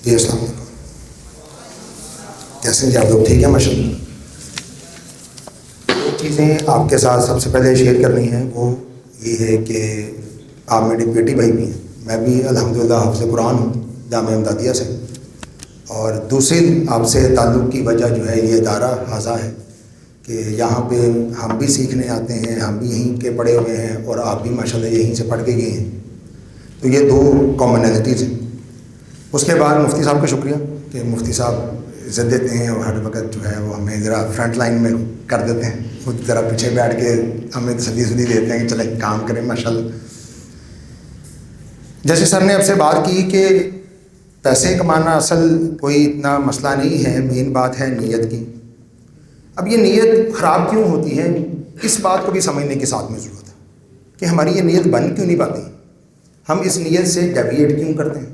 جی السلام علیکم. کیسے ہیں جی آپ لوگ؟ ٹھیک ہے ماشاء اللہ. دو چیزیں آپ کے ساتھ سب سے پہلے شیئر کرنی ہیں، وہ یہ ہے کہ آپ میری بیٹی بھائی بھی ہیں. میں بھی الحمدللہ حافظ قرآن ہوں جامعہ امدادیہ سے. اور دوسری آپ سے تعلق کی وجہ جو ہے یہ ادارہ حاضہ ہے کہ یہاں پہ ہم بھی سیکھنے آتے ہیں، ہم بھی یہیں کے پڑھے ہوئے ہیں اور آپ بھی ماشاءاللہ یہیں سے پڑھ کے گئے ہیں. تو یہ دو کامنلٹیز ہیں. اس کے بعد مفتی صاحب کا شکریہ کہ مفتی صاحب عزت دیتے ہیں اور ہر وقت جو ہے وہ ہمیں ذرا فرنٹ لائن میں کر دیتے ہیں، خود ذرا پیچھے بیٹھ کے ہمیں تسلی دیتے ہیں کہ چلیں کام کریں ماشاءاللہ. جیسے سر نے اب سے بات کی کہ پیسے کمانا اصل کوئی اتنا مسئلہ نہیں ہے، مین بات ہے نیت کی. اب یہ نیت خراب کیوں ہوتی ہے، اس بات کو بھی سمجھنے کے ساتھ میں ضرورت ہے کہ ہماری یہ نیت بن کیوں نہیں پاتی، ہم اس نیت سے ڈیویٹ کیوں کرتے ہیں.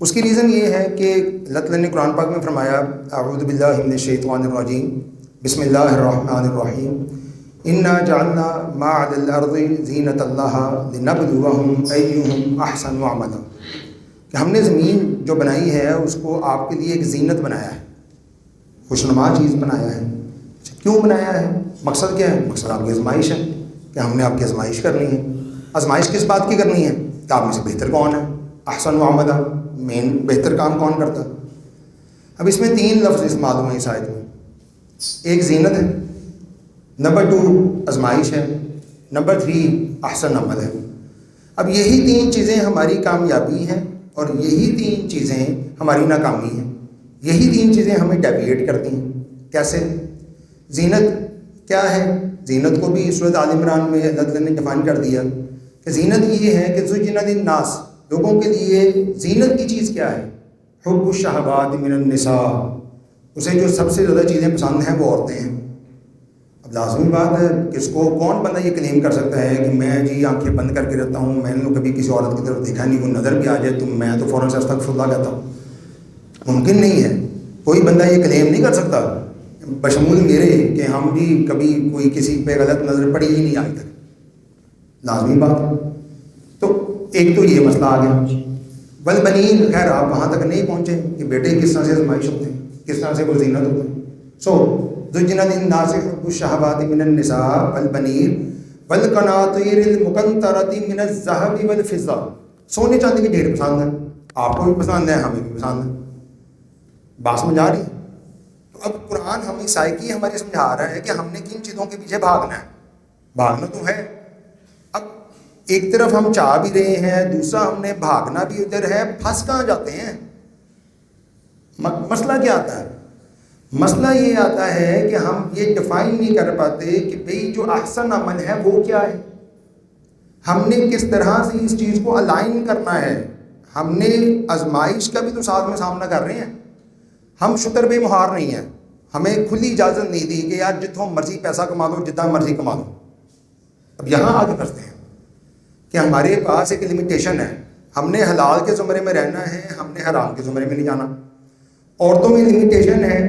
اس کی ریزن یہ ہے کہ اللہ تعالیٰ نے قرآن پاک میں فرمایا اعوذ باللہ من الشیطان الرجیم بسم اللہ الرحمن الرحیم انا جعلنا ما علی الارض زینۃ لہا لنبلوہم ایہم احسن عملا، کہ ہم نے زمین جو بنائی ہے اس کو آپ کے لیے ایک زینت بنایا ہے، خوشنما چیز بنایا ہے. کیوں بنایا ہے؟ مقصد کیا ہے؟ مقصد آپ کی آزمائش ہے کہ ہم نے آپ کی آزمائش کرنی ہے. آزمائش کس بات کی کرنی ہے کہ آپ میں سے بہتر کون ہے، احسن عملا، مین بہتر کام کون کرتا. اب اس میں تین لفظ استعمال ہوئے ہیں اس آیت میں. ایک زینت ہے، نمبر 2 آزمائش ہے، نمبر 3 احسن عمل ہے. اب یہی تین چیزیں ہماری کامیابی ہیں اور یہی تین چیزیں ہماری ناکامی ہیں. یہی تین چیزیں ہمیں ڈیویٹ کرتی ہیں. کیسے؟ زینت کیا ہے؟ زینت کو بھی سورۃ آل عمران میں اللہ تعالیٰ نے ڈیفائن کر دیا کہ زینت یہ ہے کہ زُیِّنَ لِلنَّاسِ، لوگوں کے لیے زینت کی چیز کیا ہے؟ حب الشہوات من النساء، اسے جو سب سے زیادہ چیزیں پسند ہیں وہ عورتیں ہیں. اب لازمی بات ہے کہ اس کو کون بندہ یہ کلیم کر سکتا ہے کہ میں جی آنکھیں بند کر کے رہتا ہوں، میں نے کبھی کسی عورت کی طرف دیکھا نہیں، وہ نظر بھی آ جائے تو میں تو فوراً سے استغفر اللہ کہتا ہوں. ممکن نہیں ہے، کوئی بندہ یہ کلیم نہیں کر سکتا بشمول میرے کہ ہم بھی کبھی کوئی کسی پہ غلط نظر پڑی ہی نہیں آج تک. لازمی بات. تو ایک تو یہ مسئلہ آ گیا. والبنین، خیر آپ وہاں تک نہیں پہنچے کہ بیٹے کس طرح سے آزمائش ہوتے ہیں، کس طرح سے وہ زینت ہوتے ہیں. زُیِّنَ لِلنَّاسِ حُبُّ الشَّهَوَاتِ مِنَ النِّسَاءِ وَالْبَنِينَ وَالْقَنَاطِيرِ الْمُقَنطَرَةِ مِنَ الذَّهَبِ وَالْفِضَّةِ، سونے چاندی کے ڈھیر پسند ہے، آپ کو بھی پسند ہے، ہمیں بھی پسند ہے. بات سمجھ آ رہی ہے؟ تو اب قرآن ہمیں سائیکی ہماری سمجھا رہا ہے کہ ہم نے کن چیزوں کے پیچھے بھاگنا ہے. بھاگنا تو ہے. اب ایک طرف ہم چاہ بھی رہے ہیں، دوسرا ہم نے بھاگنا بھی ادھر ہے. پھنس کہاں جاتے ہیں؟ مسئلہ کیا آتا ہے؟ مسئلہ یہ آتا ہے کہ ہم یہ ڈیفائن نہیں کر پاتے کہ بھئی جو احسن عمل ہے وہ کیا ہے. ہم نے کس طرح سے اس چیز کو الائن کرنا ہے. ہم نے آزمائش کا بھی تو ساتھ میں سامنا کر رہے ہیں. ہم شتر بے مہار نہیں ہیں، ہمیں کھلی اجازت نہیں دی کہ یار جتوں مرضی پیسہ کما لو، جتنا مرضی کما لو. اب یہاں آگے کرتے ہیں کہ ہمارے پاس ایک لمیٹیشن ہے. ہم نے حلال کے زمرے میں رہنا ہے، ہم نے حرام کے زمرے میں نہیں جانا. عورتوں میں لمیٹیشن ہے.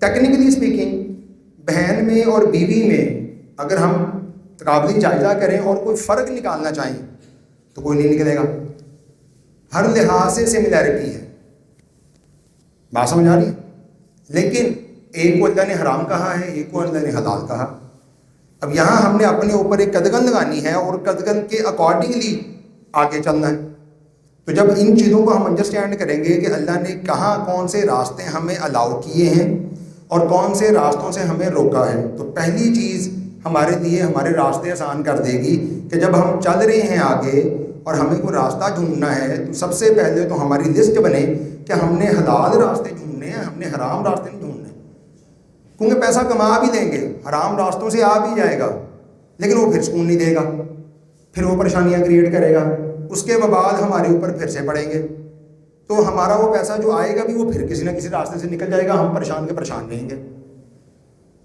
ٹیکنیکلی اسپیکنگ بہن میں اور بیوی میں اگر ہم تقابلی جائزہ کریں اور کوئی فرق نکالنا چاہیں تو کوئی نہیں نکلے گا. ہر لحاظ سے سملیرٹی ہے. بات سمجھ آ رہی ہے؟ لیکن ایک کو اللہ نے حرام کہا ہے، ایک کو اللہ نے حلال کہا. اب یہاں ہم نے اپنے اوپر ایک قدغن لگانی ہے اور قدغن کے اکارڈنگلی آگے چلنا ہے. تو جب ان چیزوں کو ہم انڈرسٹینڈ کریں گے کہ اللہ نے کہاں کون سے راستے ہمیں الاؤ کیے ہیں اور کون سے راستوں سے ہمیں روکا ہے، تو پہلی چیز ہمارے لیے ہمارے راستے آسان کر دے گی کہ جب ہم چل رہے ہیں آگے اور ہمیں کوئی راستہ ڈھونڈنا ہے تو سب سے پہلے تو ہماری لسٹ بنے کہ ہم نے حلال راستے ڈھونڈنے ہیں، ہم نے حرام راستے نہیں ڈھونڈنے. کیونکہ پیسہ کما بھی لیں گے، حرام راستوں سے آ بھی جائے گا، لیکن وہ پھر سکون نہیں دے گا، پھر وہ پریشانیاں کریٹ کرے گا. اس کے بعد ہمارے اوپر پھر سے پڑیں گے تو ہمارا وہ پیسہ جو آئے گا بھی وہ پھر کسی نہ کسی راستے سے نکل جائے گا، ہم پریشان کے پریشان رہیں گے.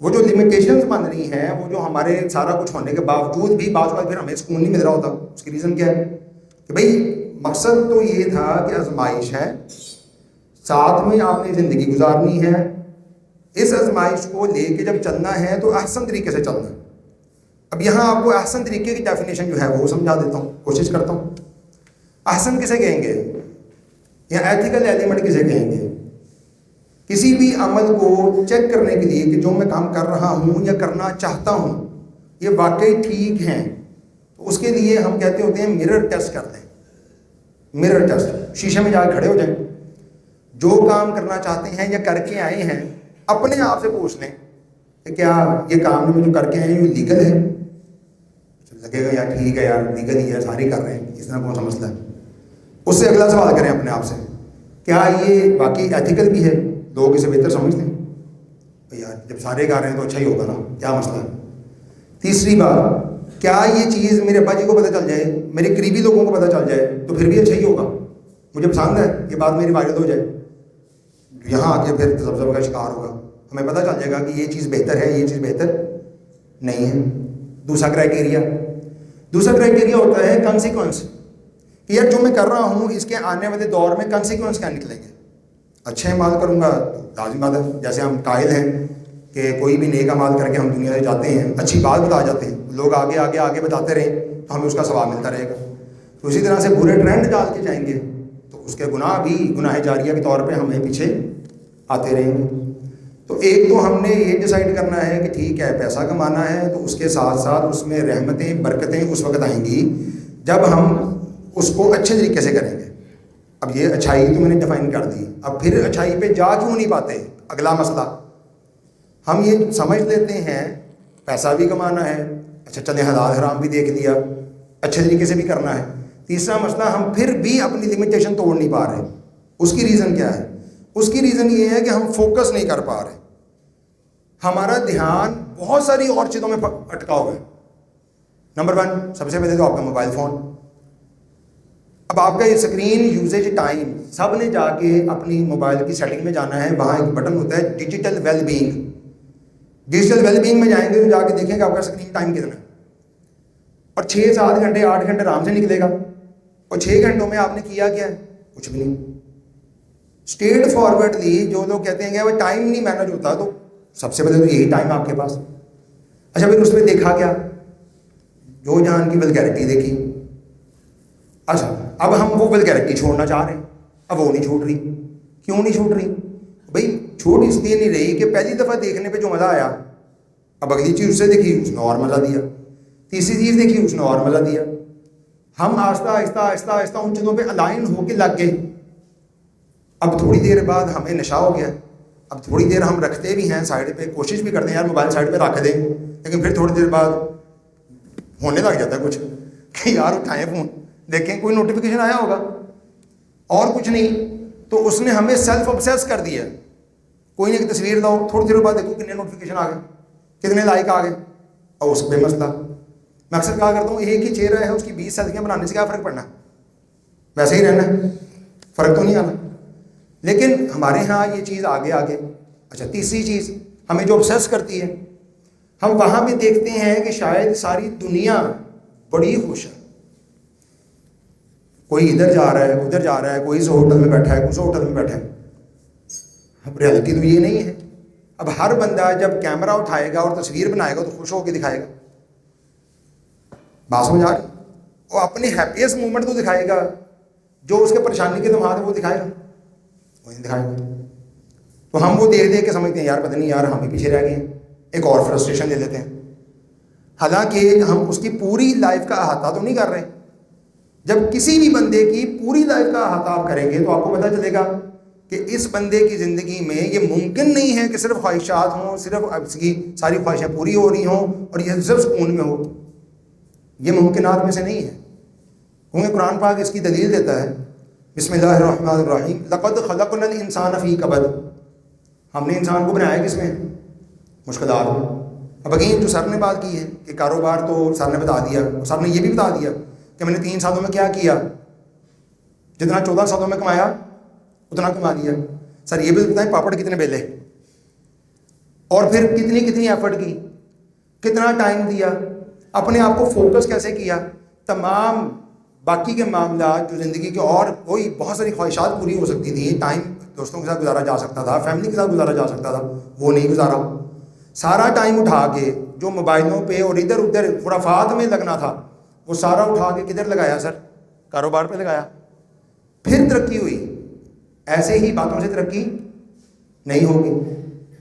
وہ جو لمیٹیشنز بن رہی ہیں، وہ جو ہمارے سارا کچھ ہونے کے باوجود بھی بعض بار پھر ہمیں سکون نہیں مل رہا ہوتا. اس کی ریزن کیا ہے کہ بھئی مقصد تو یہ تھا کہ آزمائش ہے، ساتھ میں آپ نے زندگی گزارنی ہے. اس آزمائش کو لے کے جب چلنا ہے تو احسن طریقے سے چلنا ہے. اب یہاں آپ کو احسن طریقے کی ڈیفینیشن جو ہے وہ سمجھا دیتا ہوں، کوشش کرتا ہوں. احسن کسے کہیں گے؟ یا ایتھیکل ایلیمنٹ کسے کہیں گے؟ کسی بھی عمل کو چیک کرنے کے لیے کہ جو میں کام کر رہا ہوں یا کرنا چاہتا ہوں یہ واقعی ٹھیک ہیں، تو اس کے لیے ہم کہتے ہوتے ہیں مرر ٹیسٹ کرتے ہیں. مرر ٹیسٹ، شیشے میں جا کے کھڑے ہو جائیں، جو کام کرنا چاہتے ہیں یا کر کے آئے ہیں اپنے آپ سے پوچھ لیں کہ کیا یہ کام جو کر کے آئے ہیں یہ لیگل ہے؟ لگے گا یار ٹھیک ہے یار لیگل ہی ہے، سارے کر رہے ہیں، اس طرح کون سا مسئلہ ہے. اس سے اگلا سوال کریں اپنے آپ سے، کیا یہ واقعی ایتھیکل بھی ہے؟ لوگ اسے بہتر سمجھتے ہیں یار جب سارے کر رہے ہیں تو اچھا ہی ہوگا نا، کیا مسئلہ ہے. تیسری بات، کیا یہ چیز میرے ابا جی کو پتہ چل جائے، میرے قریبی لوگوں کو پتہ چل جائے تو پھر بھی اچھا ہی ہوگا، مجھے پسند ہے یہ بات میری وائرل ہو جائے، یہاں آ کے پھر تذبذب کا شکار ہوگا. ہمیں پتہ چل جائے گا کہ یہ چیز بہتر ہے، یہ چیز بہتر نہیں ہے. دوسرا کرائٹیریا ہوتا ہے کنسیکوینس، کہ یار جو میں کر رہا ہوں اس کے آنے والے دور میں کنسیکوینس کیا نکلیں گے. اچھے اعمال کروں گا تو لازم بات ہے، جیسے ہم قائل ہیں کہ کوئی بھی نیک اعمال کر کے ہم دنیا سے جاتے ہیں، اچھی بات بتا جاتے ہیں، لوگ آگے آگے آگے بتاتے رہیں تو ہمیں اس کا ثواب ملتا رہے گا. تو اسی طرح سے برے ٹرینڈ ڈال کے جائیں گے تو اس کے گناہ بھی گناہ جاریہ کے طور پہ ہمیں پیچھے آتے رہیں گے. تو ایک تو ہم نے یہ ڈیسائیڈ کرنا ہے کہ ٹھیک ہے پیسہ کمانا ہے تو اس کے ساتھ ساتھ اس میں رحمتیں برکتیں اس وقت آئیں گی جب ہم اس کو اچھے طریقے سے کریں گے. اب یہ اچھائی تو میں نے ڈیفائن کر دی، اب پھر اچھائی پہ جا کیوں نہیں پاتے؟ اگلا مسئلہ ہم یہ سمجھ لیتے ہیں پیسہ بھی کمانا ہے، اچھا چلیں حلال حرام بھی دیکھ لیا، اچھے طریقے سے بھی کرنا ہے. تیسرا مسئلہ ہم پھر بھی اپنی لمیٹیشن توڑ نہیں پا رہے. اس کی ریزن کیا ہے؟ اس کی ریزن یہ ہے کہ ہم فوکس نہیں کر پا رہے، ہمارا دھیان بہت ساری اور چیزوں میں اٹکا ہوا ہے. نمبر 1 سب سے پہلے تو آپ کا موبائل فون. اب آپ کا یہ اسکرین یوزیج ٹائم، سب نے جا کے اپنی موبائل کی سیٹنگ میں جانا ہے، وہاں ایک بٹن ہوتا ہے digital well being. Digital well being میں جائیں گے تو جا کے دیکھیں کہ آپ کا اسکرین ٹائم کتنا ہے، اور 6-7 گھنٹے 8 گھنٹے آرام سے نکلے گا. اور 6 گھنٹوں میں آپ نے کیا کیا ہے؟ کچھ بھی نہیں. اسٹریٹ فارورڈلی جو لوگ کہتے ہیں کہ وہ ٹائم نہیں مینج ہوتا، تو سب سے پہلے تو یہی ٹائم آپ کے پاس. اچھا پھر اس میں دیکھا کیا؟ جو جہان کی ولگیرٹی دیکھی. اچھا اب ہم وہ ولگیرٹی چھوڑنا چاہ رہے ہیں، اب وہ نہیں چھوٹ رہی. کیوں نہیں چھوٹ رہی؟ بھائی چھوٹ اس لیے نہیں رہی کہ پہلی دفعہ دیکھنے پہ جو مزہ آیا، اب اگلی چیز اس سے دیکھی اس نے اور مزہ دیا، تیسری چیز دیکھی اس نے اور مزہ دیا. ہم آہستہ آہستہ آہستہ آہستہ ان چیزوں پہ الائن ہو کے لگ گئے. اب تھوڑی دیر بعد ہمیں نشہ ہو گیا. اب تھوڑی دیر ہم رکھتے بھی ہیں سائڈ پہ، کوشش بھی کرتے ہیں یار موبائل سائڈ پہ رکھ دیں، لیکن پھر تھوڑی دیر بعد ہونے لگ جاتا ہے کچھ کہ یار اٹھائیں فون دیکھیں کوئی نوٹیفیکیشن آیا ہوگا اور کچھ نہیں. تو اس نے ہمیں سیلف obsess کر دیا. کوئی نہیں ایک تصویر لاؤ، تھوڑی دیر بعد دیکھو کتنے نوٹیفیکیشن آ گئے، کتنے لائک آ گئے، اور اس پہ مسئلہ. میں اکثر کہا کرتا ہوں ایک ہی چہرہ ہے، اس کی 20 سیلفیاں بنانے سے کیا فرق پڑنا ہے؟ ویسے ہی رہنا ہے، فرق تو نہیں آنا. لیکن ہمارے ہاں یہ چیز آگے آگے. اچھا تیسری چیز ہمیں جو obsess کرتی ہے، ہم وہاں بھی دیکھتے ہیں کہ شاید ساری دنیا بڑی خوش ہے، کوئی ادھر جا رہا ہے ادھر جا رہا ہے، کوئی اس ہوٹل میں بیٹھا ہے کوئی اس ہوٹل میں بیٹھا ہے. اب ریالٹی تو یہ نہیں ہے. اب ہر بندہ جب کیمرہ اٹھائے گا اور تصویر بنائے گا تو خوش ہو کے دکھائے گا. بات سمجھ آ رہی؟ وہ اپنی ہیپیسٹ مومنٹ تو دکھائے گا، جو اس کے پریشانی کے لمحات ہے وہ دکھائے گا، وہ نہیں دکھائے گا. تو ہم وہ دیکھ کے سمجھتے ہیں یار پتہ نہیں یار ہم بھی پیچھے رہ گئے ہیں، ایک اور فرسٹریشن لے لیتے ہیں. حالانکہ ہم اس کی پوری لائف کا احاطہ تو نہیں کر رہے. جب کسی بھی بندے کی پوری لائف کا احاطہ آپ کریں گے تو آپ کو پتہ چلے گا کہ اس بندے کی زندگی میں یہ ممکن نہیں ہے کہ صرف خواہشات ہوں، صرف اس کی ساری خواہشیں پوری ہو رہی ہوں اور یہ صرف سکون میں ہو. یہ ممکنات میں سے نہیں ہے، کیونکہ قرآن پاک اس کی دلیل دیتا ہے. بسم اللہ الرحمن الرحیم، لقد خلقنا الانسان فی کبد. ہم نے انسان کو بنایا کس میں؟ مشکلات میں. اب اگین جو سر نے بات کی ہے کہ کاروبار تو سر نے بتا دیا، سر نے یہ بھی بتا دیا کہ میں نے 3 سالوں میں کیا کیا، جتنا 14 سالوں میں کمایا اتنا کما لیا. سر یہ بھی بتائیں پاپڑ کتنے بیلے، اور پھر کتنی کتنی ایفرٹ کی، کتنا ٹائم دیا، اپنے آپ کو فوکس کیسے کیا. تمام باقی کے معاملات جو زندگی کے اور کوئی بہت ساری خواہشات پوری ہو سکتی تھیں، ٹائم دوستوں کے ساتھ گزارا جا سکتا تھا، فیملی کے ساتھ گزارا جا سکتا تھا، وہ نہیں گزارا. سارا ٹائم اٹھا کے جو موبائلوں پہ اور ادھر ادھر خرافات میں لگنا تھا وہ سارا اٹھا کے کدھر لگایا؟ سر کاروبار پہ لگایا. پھر ترقی ہوئی، ایسے ہی باتوں سے ترقی نہیں ہوگی.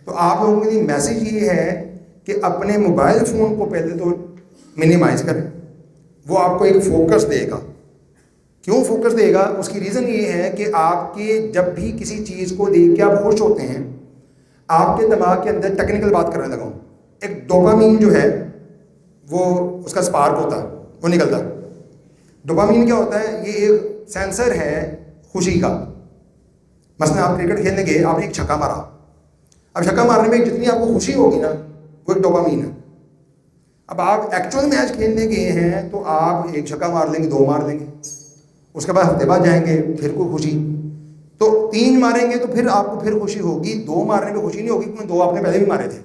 تو آپ لوگوں کے لیے میسیج یہ ہے کہ اپنے موبائل فون کو پہلے تو منیمائز کریں. وہ آپ کو ایک فوکس دے گا. کیوں فوکس دے گا؟ اس کی ریزن یہ ہے کہ آپ کے جب بھی کسی چیز کو دیکھ کے آپ خوش ہوتے ہیں, آپ کے دماغ کے اندر ٹیکنیکل بات کرنے لگا ہوں, ایک ڈوپامین جو ہے وہ اس کا اسپارک ہوتا ہے, وہ نکلتا ہے. ڈوپامین کیا ہوتا ہے؟ یہ ایک سینسر ہے خوشی کا. مثلا آپ کرکٹ کھیلنے گئے, آپ نے ایک چھکا مارا. اب چھکا مارنے میں جتنی آپ کو خوشی ہوگی نا, وہ ایک ڈوپامین ہے. اب آپ ایکچوئل میچ کھیلنے گئے ہیں تو آپ ایک چھکا مار لیں گے, 2 مار لیں گے, اس کے بعد ہفتے بعد جائیں گے پھر کوئی خوشی, تو 3 ماریں گے تو پھر آپ کو پھر خوشی ہوگی. 2 مارنے میں خوشی نہیں ہوگی کیونکہ 2 آپ نے پہلے بھی مارے تھے.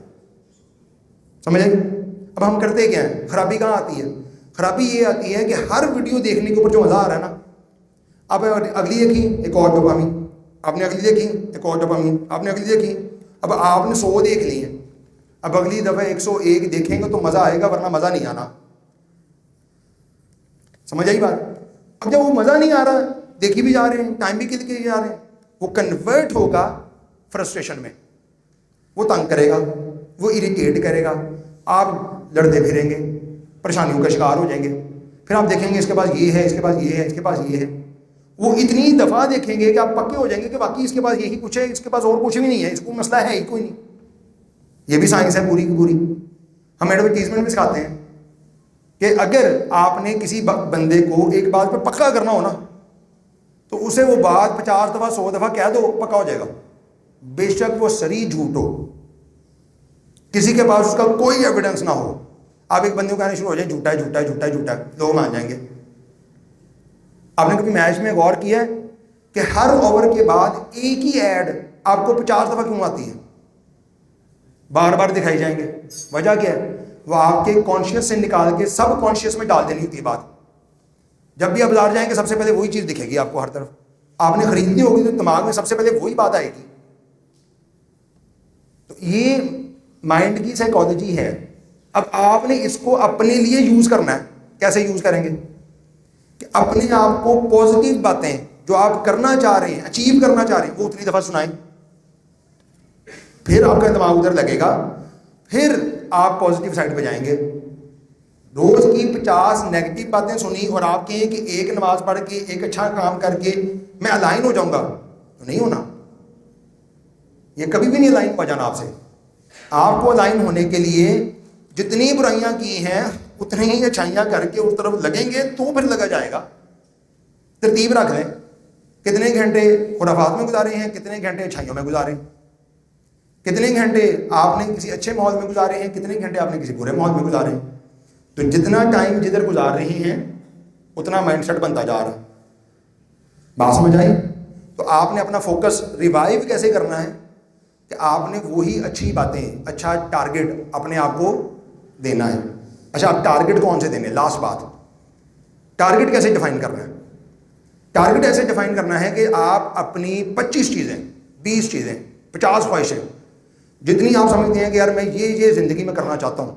سمجھ آئی؟ اب ہم کرتے کیا ہیں؟ خرابی کہاں آتی ہے؟ خرابی یہ آتی ہے کہ ہر ویڈیو دیکھنے کے اوپر جو مزہ آ رہا ہے نا, آپ اگلی دیکھی ایک اور ڈوپامین, آپ نے اگلی دیکھی ایک اور ڈوپامین, آپ نے اگلی دیکھی, اب آپ نے 100 دیکھ لی ہیں, اب اگلی دفعہ 101 دیکھیں گے تو مزہ آئے گا, ورنہ مزہ نہیں آنا. سمجھ آئی بات؟ اب جب وہ مزہ نہیں آ رہا, دیکھی بھی جا رہے ہیں, ٹائم بھی کل کے جا رہے ہیں, وہ کنورٹ ہوگا فرسٹریشن میں. وہ تنگ کرے گا, وہ اریٹیٹ کرے گا, آپ لڑتے پھریں گے, پریشانیوں کا شکار ہو جائیں گے. پھر آپ دیکھیں گے اس کے پاس یہ ہے, اس کے پاس یہ ہے, اس کے پاس یہ ہے. وہ اتنی دفعہ دیکھیں گے کہ آپ پکے ہو جائیں گے کہ واقعی اس کے پاس یہی کچھ ہے, اس کے پاس اور کچھ بھی نہیں ہے, اس کو مسئلہ ہے ہی کوئی نہیں. یہ بھی سائنس ہے پوری کی پوری. ہم ایڈورٹیزمنٹ میں سکھاتے ہیں کہ اگر آپ نے کسی بندے کو ایک بات پہ پکا کرنا ہو نا, تو اسے وہ بات 50 دفعہ 100 دفعہ کہہ دو, پکا ہو جائے گا. بے شک وہ سری جھوٹ ہو, کسی کے پاس اس کا کوئی ایویڈنس نہ ہو, آپ ایک بندے کو کہنے شروع ہو جائیں جھوٹا ہے جھوٹا ہے جھوٹا ہے جھوٹا ہے, لوگ مان جائیں گے. آپ نے کبھی میچ میں غور کیا ہے کہ ہر اوور کے بعد ایک ہی ایڈ آپ کو 50 دفعہ کیوں آتی ہے, بار بار دکھائی جائیں گے؟ وجہ کیا ہے؟ وہ آپ کے کانشیس سے نکال کے سب کانشیس میں ڈال دینی ہوتی ہے بات. جب بھی آپ بازار جائیں گے سب سے پہلے وہی چیز دکھے گی آپ کو ہر طرف. آپ نے خریدنی ہوگی تو دماغ میں سب سے پہلے وہی بات آئے گی. تو یہ مائنڈ کی سائیکالوجی ہے. اب آپ نے اس کو اپنے لیے یوز کرنا ہے. کیسے یوز کریں گے؟ کہ اپنے آپ کو پازیٹیو باتیں جو آپ کرنا چاہ رہے ہیں, اچیو کرنا چاہ رہے ہیں, وہ اتنی دفعہ سنائیں. پھر آپ کا دماغ ادھر لگے گا, پھر آپ پازیٹیو سائڈ پہ جائیں گے. روز کی 50 نیگیٹو باتیں سنی اور آپ کہیں کہ ایک نماز پڑھ کے ایک اچھا کام کر کے میں الائن ہو جاؤں گا, تو نہیں ہونا. یہ کبھی بھی نہیں الائن ہو جانا آپ سے. آپ کو الائن ہونے کے لیے جتنی برائیاں کی ہیں اتنی ہی اچھائیاں کر کے اس طرف لگیں گے تو پھر لگا جائے گا. ترتیب رکھ لیں, کتنے گھنٹے خرافات میں گزارے ہیں, کتنے گھنٹے اچھائیوں میں گزارے ہیں, کتنے گھنٹے آپ نے کسی اچھے ماحول میں گزارے ہیں, کتنے گھنٹے آپ نے کسی برے ماحول میں گزارے ہیں. تو جتنا ٹائم جدھر گزار رہے ہیں اتنا مائنڈ سیٹ بنتا جا رہا ہے. بات سمجھ آئی؟ تو آپ نے اپنا فوکس ریوائیو کیسے کرنا ہے کہ آپ نے وہی اچھی باتیں, اچھا ٹارگٹ اپنے آپ کو دینا ہے. اچھا آپ ٹارگٹ کون سے دینے؟ لاسٹ بات, ٹارگٹ کیسے ڈیفائن کرنا ہے؟ ٹارگٹ ایسے ڈیفائن کرنا ہے کہ آپ اپنی 25 چیزیں, 20 چیزیں, 50 خواہشیں, جتنی آپ سمجھتے ہیں کہ یار میں یہ زندگی میں کرنا چاہتا ہوں,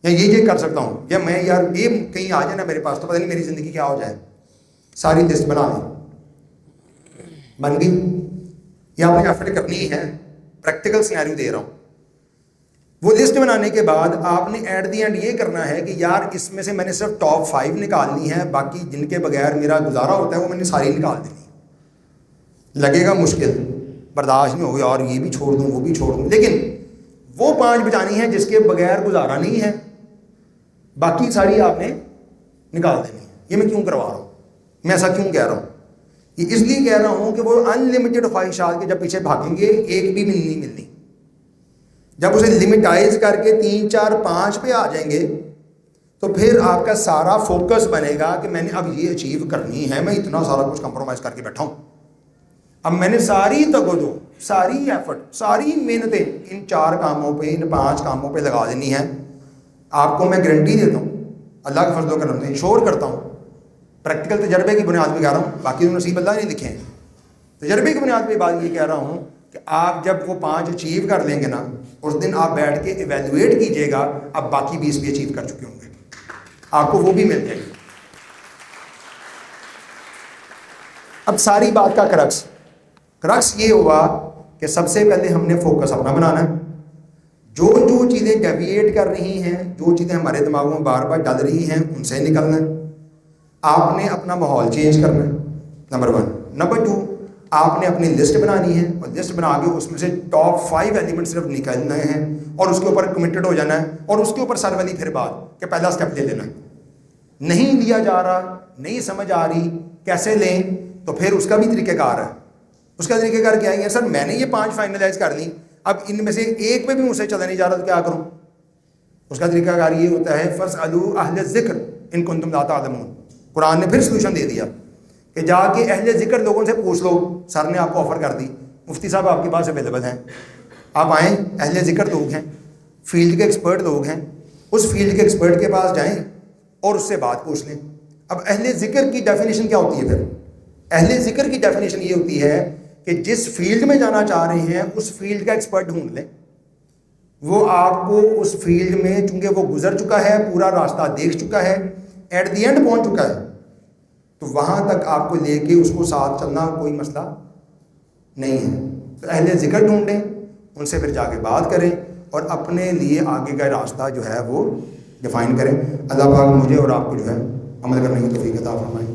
یا یہ کر سکتا ہوں, یا میں یار یہ کہیں آ جائے نا میرے پاس تو پتہ نہیں میری زندگی کیا ہو جائے, ساری لسٹ بنا لیں. بن گئی؟ یہ آپ نے ایفرٹ کرنی ہے. پریکٹیکل سینیریو دے رہا ہوں. وہ لسٹ بنانے کے بعد آپ نے ایٹ دی اینڈ یہ کرنا ہے کہ یار اس میں سے میں نے صرف ٹاپ 5 نکالنی ہے, باقی جن کے بغیر میرا گزارا ہوتا ہے وہ میں نے ساری نکال دینی. لگے گا مشکل, برداشت نہیں ہوگی, اور یہ بھی چھوڑ دوں وہ بھی چھوڑ دوں, لیکن وہ 5 بچانی ہے جس کے بغیر گزارا نہیں ہے, باقی ساری آپ نے نکال دینی ہے. یہ میں کیوں کروا رہا ہوں, میں ایسا کیوں کہہ رہا ہوں؟ یہ اس لیے کہہ رہا ہوں کہ وہ ان لمیٹڈ خواہشات کے جب پیچھے بھاگیں گے ایک بھی نہیں ملنی. جب اسے لمیٹائز کر کے 3 4 5 پہ آ جائیں گے تو پھر آپ کا سارا فوکس بنے گا کہ میں نے اب یہ اچیو کرنی ہے, میں اتنا سارا کچھ کمپرومائز کر کے بیٹھا ہوں, اب میں نے ساری توجہ, ساری ایفرٹ, ساری محنتیں ان 4 کاموں پہ, ان 5 کاموں پہ لگا دینی ہے. آپ کو میں گارنٹی دیتا ہوں, اللہ کے فضل و کرم سے انشور کرتا ہوں, پریکٹیکل تجربے کی بنیاد پہ کہہ رہا ہوں, باقی تو نصیب اللہ نے لکھے ہیں, تجربے کی بنیاد پہ بات یہ کہہ رہا ہوں کہ آپ جب وہ 5 اچیو کر لیں گے نا, اس دن آپ بیٹھ کے ایویلویٹ کیجئے گا, اب باقی 20 بھی اچیو کر چکے ہوں گے, آپ کو وہ بھی مل جائے گی. اب ساری بات کا کرکس کرکس یہ ہوا کہ سب سے پہلے ہم نے فوکس اپنا بنانا ہے. جو چیزیں ڈیویٹ کر رہی ہیں، جو چیزیں ہمارے دماغوں میں بار بار ڈل رہی ہیں، ان سے نکلنا ہے. آپ نے اپنا ماحول چینج کرنا ہے، نمبر 1. نمبر 2، آپ نے اپنی لسٹ بنانی ہے، اور لسٹ بنا کے اس میں سے ٹاپ 5 ایلیمنٹ صرف نکالنا ہے اور اس کے اوپر کمیٹڈ ہو جانا ہے، اور اس کے اوپر سر والی پھر بات کہ پہلا اسٹیپ لے لینا ہے. نہیں لیا جا رہا، نہیں سمجھ آ رہی کیسے لیں، تو پھر اس کا بھی طریقہ کار ہے. اس کا طریقہ کار کیا ہے؟ سر میں نے یہ 5 فائنلائز کر لی، اب ان میں سے ایک پہ بھی مجھ سے چلا نہیں جا رہا تو کیا کروں؟ اس کا طریقہ کار یہ ہوتا ہے فَاسْأَلُوا أَهْلَ الذِّكْرِ إِن كُنتُمْ لَا تَعْلَمُونَ. قرآن نے پھر سلوشن دے دیا کہ جا کے اہل ذکر لوگوں سے پوچھ لو. سر نے آپ کو آفر کر دی، مفتی صاحب آپ کے پاس اویلیبل ہیں، آپ آئیں، اہل ذکر لوگ ہیں، فیلڈ کے ایکسپرٹ لوگ ہیں، اس فیلڈ کے ایکسپرٹ کے پاس جائیں اور اس سے بات پوچھ لیں. اب اہل ذکر کی ڈیفینیشن کیا ہوتی ہے؟ پھر اہل ذکر کی ڈیفینیشن یہ ہوتی ہے کہ جس فیلڈ میں جانا چاہ رہے ہیں اس فیلڈ کا ایکسپرٹ ڈھونڈ لیں. وہ آپ کو اس فیلڈ میں، چونکہ وہ گزر چکا ہے، پورا راستہ دیکھ چکا ہے، ایٹ دی اینڈ پہنچ چکا ہے، تو وہاں تک آپ کو لے کے اس کو ساتھ چلنا کوئی مسئلہ نہیں ہے. تو اہل ذکر ڈھونڈیں، ان سے پھر جا کے بات کریں اور اپنے لیے آگے کا راستہ جو ہے وہ ڈیفائن کریں. اللہ پاک مجھے اور آپ کو جو ہے عمل کرنے کی توفیق عطا فرمائیں.